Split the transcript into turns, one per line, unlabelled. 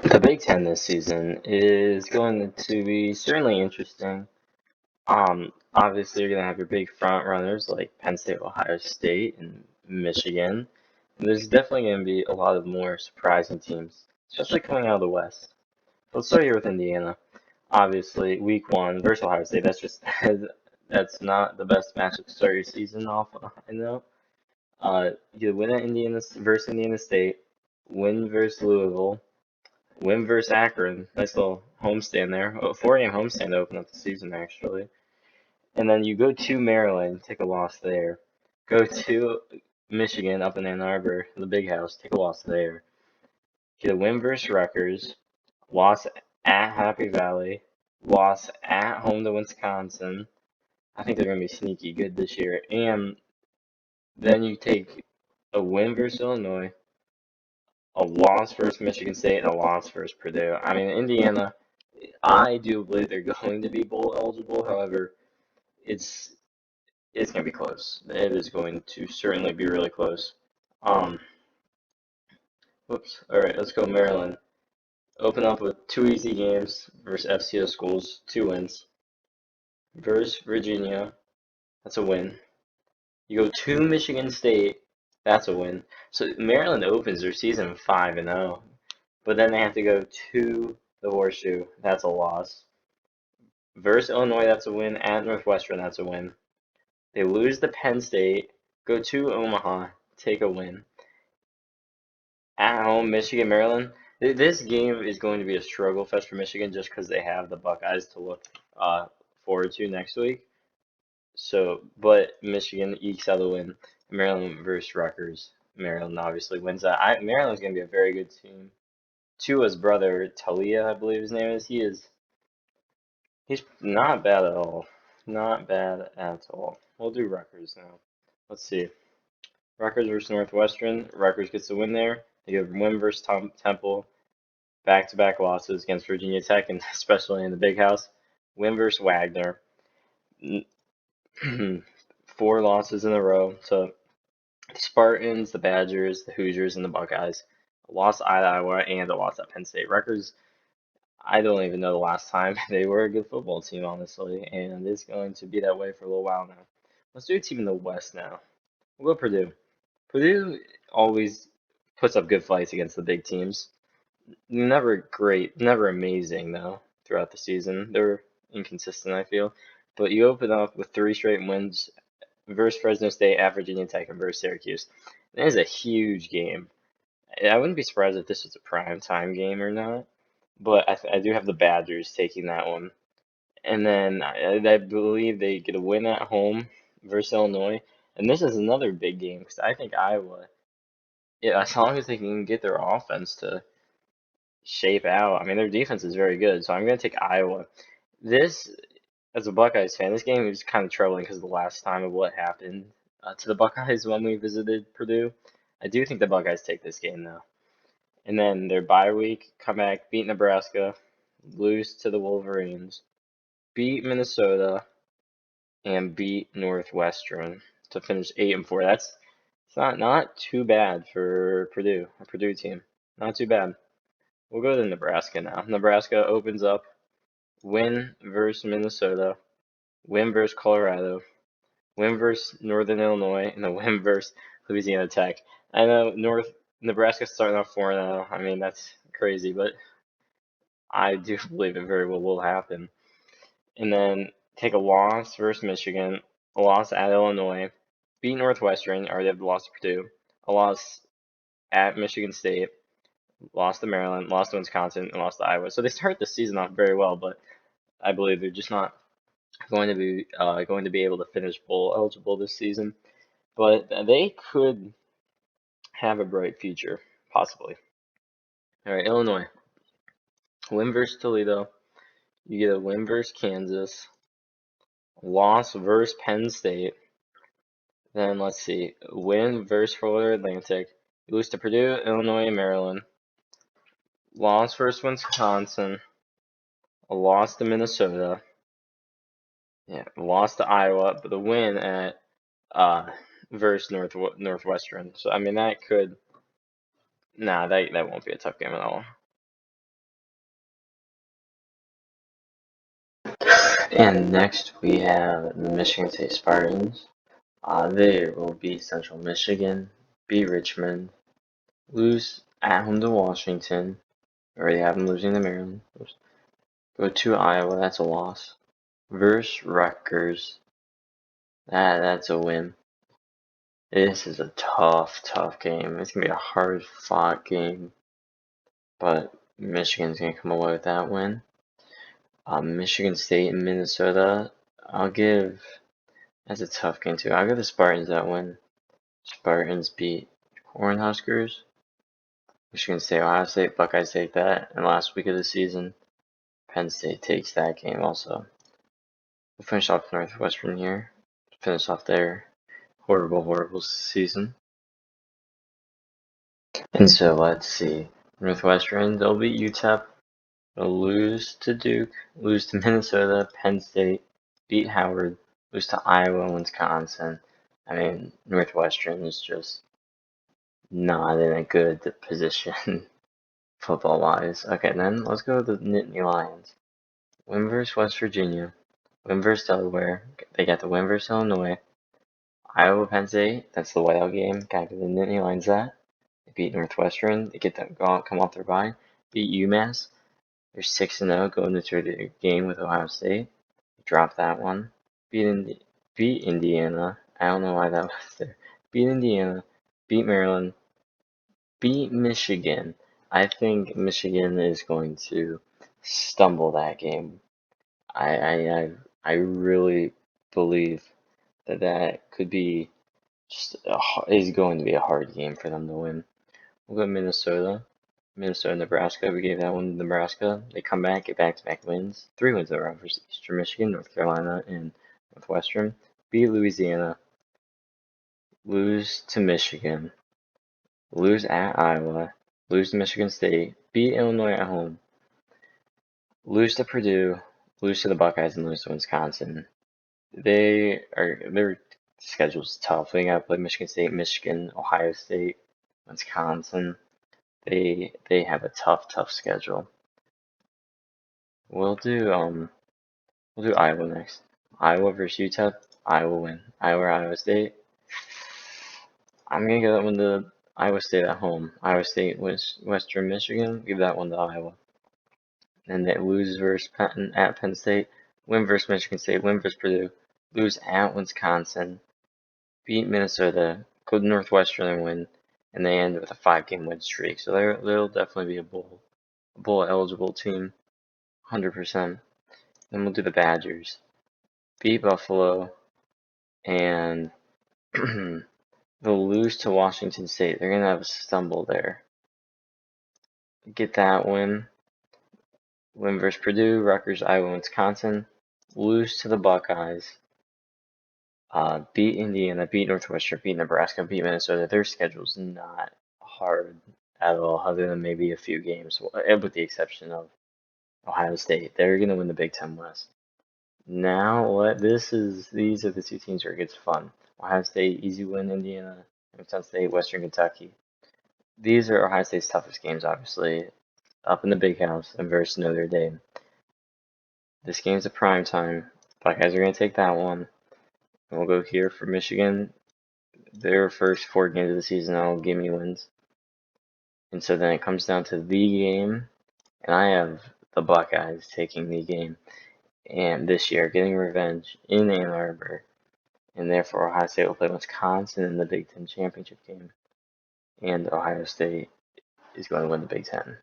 The Big Ten this season is going to be certainly interesting. Obviously, you're going to have your big front runners like Penn State, Ohio State, and Michigan. And there's definitely going to be a lot of more surprising teams, especially coming out of the West. Let's start here with Indiana. Obviously, Week 1 versus Ohio State. That's just that's not the best matchup to start your season off. I know. You win at Indiana versus Indiana State, win versus Louisville. Win versus Akron. Nice little homestand there. A 4-game homestand to open up the season, actually. And then you go to Maryland, take a loss there. Go to Michigan up in Ann Arbor, the big house, take a loss there. Get a win versus Rutgers. Loss at Happy Valley. Loss at home to Wisconsin. I think they're going to be sneaky good this year. And then you take a win versus Illinois, a loss versus Michigan State, and a loss versus Purdue. I mean, Indiana, I do believe they're going to be bowl eligible. However, it's it's going to be close. It is going to certainly be really close. Um, whoops. All right, let's go Maryland. Open up with two easy games versus FCS schools, two wins. Versus Virginia, that's a win. You go to Michigan State, that's a win. So Maryland opens their season 5-0, but then they have to go to the Horseshoe, that's a loss. Versus Illinois, that's a win. At Northwestern, that's a win. They lose to Penn State, go to Omaha, take a win. At home, Michigan, Maryland. This game is going to be a struggle fest for Michigan just because they have the Buckeyes to look forward to next week. So, but Michigan ekes out a win. Maryland versus Rutgers. Maryland obviously wins that. Maryland's going to be a very good team. Tua's brother, Talia, I believe his name is. He's not bad at all. Not bad at all. We'll do Rutgers now. Let's see. Rutgers versus Northwestern. Rutgers gets the win there. They get win versus Temple. Back-to-back losses against Virginia Tech, and especially in the big house. Win versus Wagner. 4 losses in a row to the Spartans, the Badgers, the Hoosiers, and the Buckeyes. A loss at Iowa and a loss at Penn State. Rutgers, I don't even know the last time they were a good football team, honestly, and it's going to be that way for a little while now. Let's do a team in the West now. We'll go Purdue. Purdue always puts up good fights against the big teams. Never great, never amazing though throughout the season. They're inconsistent, I feel. But you open up with 3 straight wins versus Fresno State, at Virginia Tech, and versus Syracuse. That is a huge game. I wouldn't be surprised if this was a prime time game or not. But I do have the Badgers taking that one. And then I believe they get a win at home versus Illinois. And this is another big game because I think Iowa, yeah, as long as they can get their offense to shape out, I mean, their defense is very good. So I'm going to take Iowa. This, as a Buckeyes fan, this game is kind of troubling because of the last time of what happened to the Buckeyes when we visited Purdue. I do think the Buckeyes take this game, though. And then their bye week, come back, beat Nebraska, lose to the Wolverines, beat Minnesota, and beat Northwestern to finish 8-4. It's not too bad for Purdue, a Purdue team. Not too bad. We'll go to Nebraska now. Nebraska opens up, win versus Minnesota, win versus Colorado, win versus Northern Illinois, and a win versus Louisiana Tech. I know Nebraska's starting off 4-0. I mean, that's crazy, but I do believe it very well will happen. And then take a loss versus Michigan, a loss at Illinois, beat Northwestern, already have the loss to Purdue, a loss at Michigan State, lost to Maryland, lost to Wisconsin, and lost to Iowa. So they start the season off very well, but I believe they're just not going to be able to finish bowl eligible this season. But they could have a bright future, possibly. All right, Illinois. Win versus Toledo. You get a win versus Kansas. Loss versus Penn State. Then let's see. Win versus Florida Atlantic. You lose to Purdue, Illinois, and Maryland. Loss versus Wisconsin. A loss to Minnesota. Yeah, loss to Iowa, but the win at versus Northwestern. So I mean that won't be a tough game at all. And next we have the Michigan State Spartans. They will beat Central Michigan, beat Richmond, lose at home to Washington. Already have them losing to Maryland. Go to Iowa, that's a loss. Versus Rutgers, that's a win. This is a tough game. It's gonna be a hard fought game, but Michigan's gonna come away with that win. Michigan State and Minnesota, that's a tough game too. I'll give the Spartans that win. Spartans beat Cornhuskers. Michigan State, Ohio State, Buckeyes take that. And last week of the season, Penn State takes that game also. We'll finish off Northwestern here. Finish off their horrible season. And so let's see. Northwestern, they'll beat UTEP. They'll lose to Duke, lose to Minnesota, Penn State, beat Howard, lose to Iowa and Wisconsin. I mean, Northwestern is just not in a good position football wise. Okay, then let's go to the Nittany Lions. Win versus West Virginia, win versus Delaware. They got the win versus Illinois. Iowa, Penn State, that's the whiteout game. Gotta give the Nittany Lions that. They beat Northwestern. They get that come off their bye. Beat UMass. They're 6-0 going into the game with Ohio State. Drop that one. Beat Indiana. I don't know why that was there. Beat Indiana. Beat Maryland. Beat Michigan. I think Michigan is going to stumble that game. I really believe that could be is going to be a hard game for them to win. We'll go Minnesota. Minnesota, Nebraska. We gave that one to Nebraska. They come back, get back-to-back wins. 3 wins in a row versus Eastern Michigan, North Carolina, and Northwestern. Beat Louisiana. Lose to Michigan. Lose at Iowa. Lose to Michigan State. Beat Illinois at home. Lose to Purdue. Lose to the Buckeyes and lose to Wisconsin. Their schedule's tough. They gotta play Michigan State, Michigan, Ohio State, Wisconsin. They have a tough schedule. We'll do Iowa next. Iowa versus UTEP. Iowa win. Iowa or Iowa State. I'm gonna give that one to Iowa State at home. Iowa State was Western Michigan. Give that one to Iowa. And they lose versus at Penn State. Win versus Michigan State. Win versus Purdue. Lose at Wisconsin. Beat Minnesota. Go to Northwestern and win. And they end with a 5-game win streak. So they'll definitely be a bowl eligible team. 100%. Then we'll do the Badgers. Beat Buffalo. And they'll lose to Washington State. They're going to have a stumble there. Get that win. Win versus Purdue, Rutgers, Iowa, Wisconsin. Lose to the Buckeyes. Beat Indiana, beat Northwestern, beat Nebraska, beat Minnesota. Their schedule's not hard at all, other than maybe a few games, with the exception of Ohio State. They're going to win the Big Ten West. Now, these are the 2 teams where it gets fun. Ohio State, easy win, Indiana, Penn State, Western Kentucky. These are Ohio State's toughest games, obviously, up in the Big House and versus Notre Dame. This game's a prime time. Buckeyes are going to take that one. And we'll go here for Michigan. Their first 4 games of the season, that'll give me wins. And so then it comes down to the game, and I have the Buckeyes taking the game. And this year, getting revenge in Ann Arbor. And therefore, Ohio State will play Wisconsin in the Big Ten championship game. And Ohio State is going to win the Big Ten.